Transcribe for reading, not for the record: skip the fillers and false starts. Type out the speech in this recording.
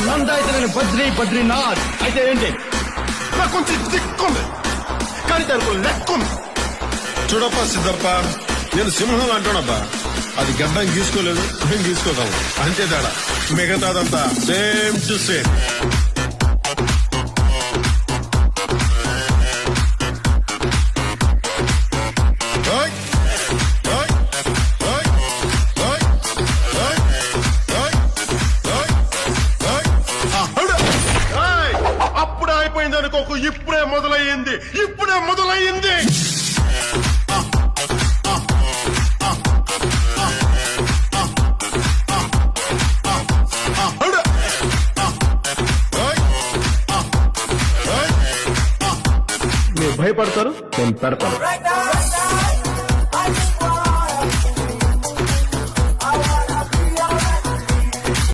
నందైతే నేను బద్రీనాథ్. అయితే ఏంటి? నాకు కొంచెం దిక్కుంది కానీ దానికి లెక్కుంది. చూడప్ప సిద్ధప్ప, నేను సింహం అంటానబ్బా. అది గడ్డం గీసుకోలేదు, మేము గీసుకోగలం అంతే తేడా. మిగతాదంతా సేమ్ టు సేమ్. అప్పుడే అయిపోయింది అనుకోకు, ఇప్పుడే మొదలయ్యింది. మీరు భయపడతారు, నేను పెడతాను.